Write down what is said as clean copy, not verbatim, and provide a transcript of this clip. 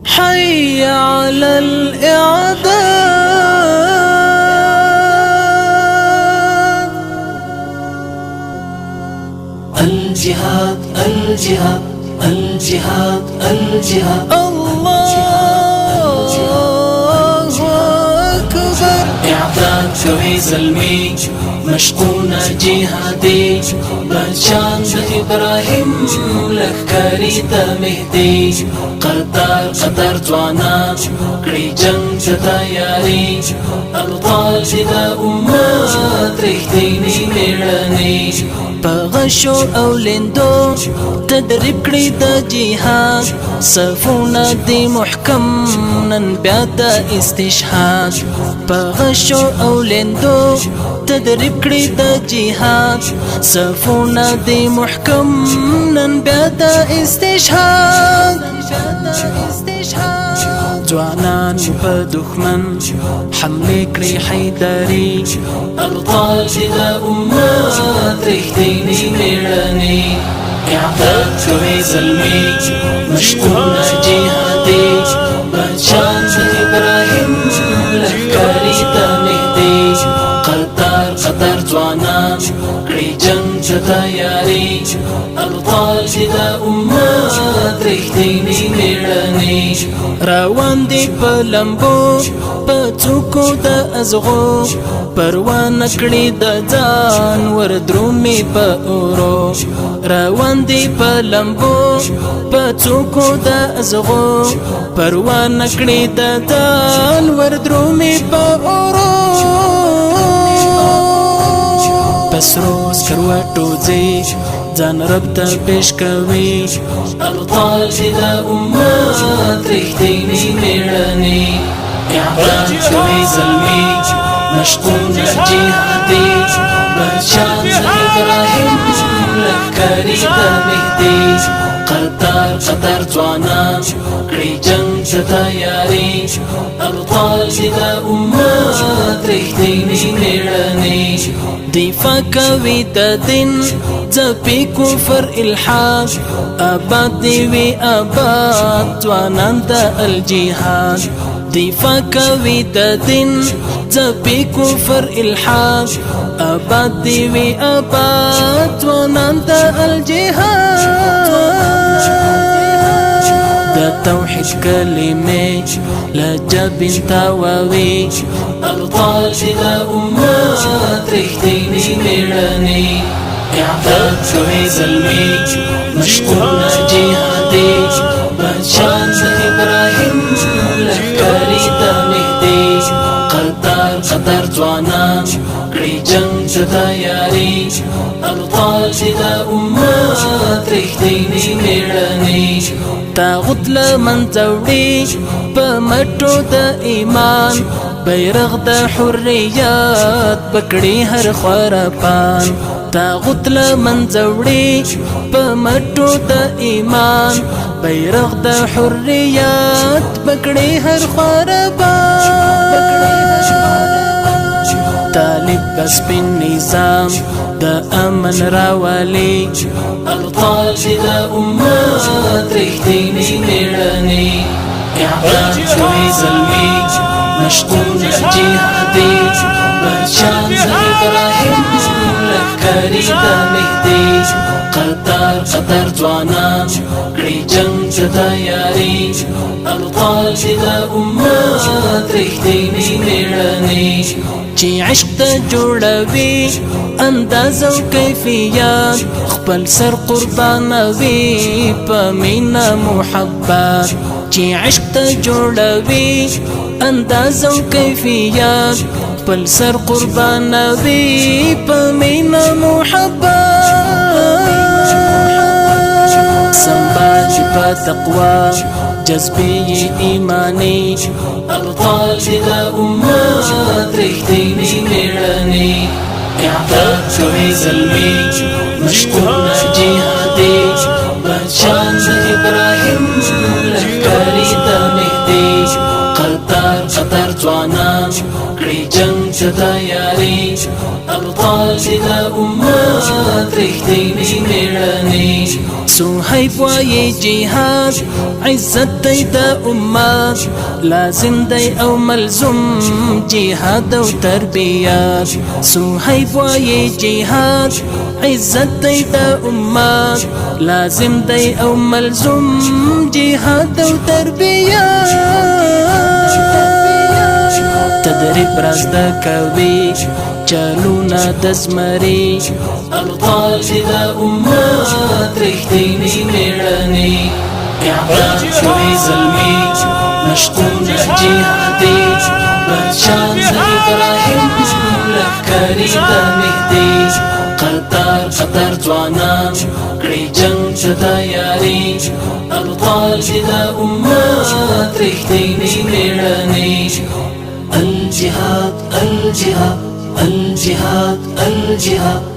حي على الإعداد. الجهاد الجهاد الجهاد الجهاد الله أكبر. إعداد شوي زلمي مشقونا جهادي بچان إبراهيم لخکاری تا مهدي قطار قطر جوانا کړي جنگ تا یاري ابطال دا امت رښتینی میړني پغشو او لندو تدریب کړی د جهاد صفونه دی محکم نن بیا د استشهاد. پغشو او لندو تدریب کړی د جهاد صفونه دی محکم نن بیا د استشهاد. جوانان په دښمن حمله کړی حیدری ابطال دا امت رښتینی میړني اعداد شوی زلمي مشقونا جهادي بچان ابراهيم لخکاری تا مهدي قطار قطر جوانا کړي جنگ تا یاري ابطال دا امت رښتینی میړني روان دی په لمبو په څوکو د ازغو پروان کړي د ځان ور درومي په اورو. روان دی په لمبو په څوکو د ازغو پروان کړي د ځان ور درومي په اورو. پسرو سکروټو ځي ځان رب ته پیش کوي ابطال دا امت رښتینی میړني اعداد شوی زلمي مشقونا جهادي بچان ابراهيم لخکاری تا مهدي قطار قطر جوانا کړي جنگ تا یاري ابطال دا امت رښتینی میړني دفاع کوي د دین ځپي کفر الحاد آباد دی وی آباد ځوانان د الجهاد. دفاع کوي د دین ځپي کفر الحاد آباد دی وی آباد ځوانان د الجهاد. د توحید کلمې لجبین تاووي ابطال دا امت رښتینی میړني اعداد شوی زلمي مشقونا جهادي بچان ابراهيم لخکاری تا مهدي قطار قطر جوانا کړي جنگ تا یاري ابطال دا امت رښتینی میړني تاغوت لمن زوړي په مټو د ایمان بیرغ د حریات پکړي هر خرپان. تاغوت لمن زوړي په مټو د ایمان بیرغ د حریات پکړي هر خرپان. طالب بس بن نظام د امن راولي ابطال دا امت رښتینی میړني اعداد شوی زلمي مشقونا جهادي بچان ابراهيم لخکاری تا مهدي قطار قطر جوانا کړي جنگ تا یاري ابطال دا امت رښتینی میړني چې عشق ته جوړوي انداز او کیفیت خپل سر قربانوي په مینا محبت. چې عشق ته جوړوي انداز او کیفیت خپل سر قربانوي په مینا محبت. سنبال په تقوا جذبه ایمانی ابطال دا امت رښتینی میړني اعداد شوی زلمي مشقونا جهادي بچان ابراهيم لخکاری تا مهدي قطار قطر جوانا کړي جنگ تا یاري ابطال دا امت رښتینی میړني صهيب وایي جهاد عزت دی د امت لازم دی او ملزوم جهاد او تربیات صهيب وایي جهاد عزت دی د امت لازم دی او ملزوم جهاد او تربیات تدریب رازده کوي چلونا دزمری ابطال دي دا امت رښتینی میړنی اعدام شوی زلمی مشتون جهادي بچان د ابراهیم لښکرې د مهدي قطر ځوانان کړي جنگ ته تیاري ابطال دي دا امت رښتینی میړنی الجهاد الجهاد الجهاد الجهاد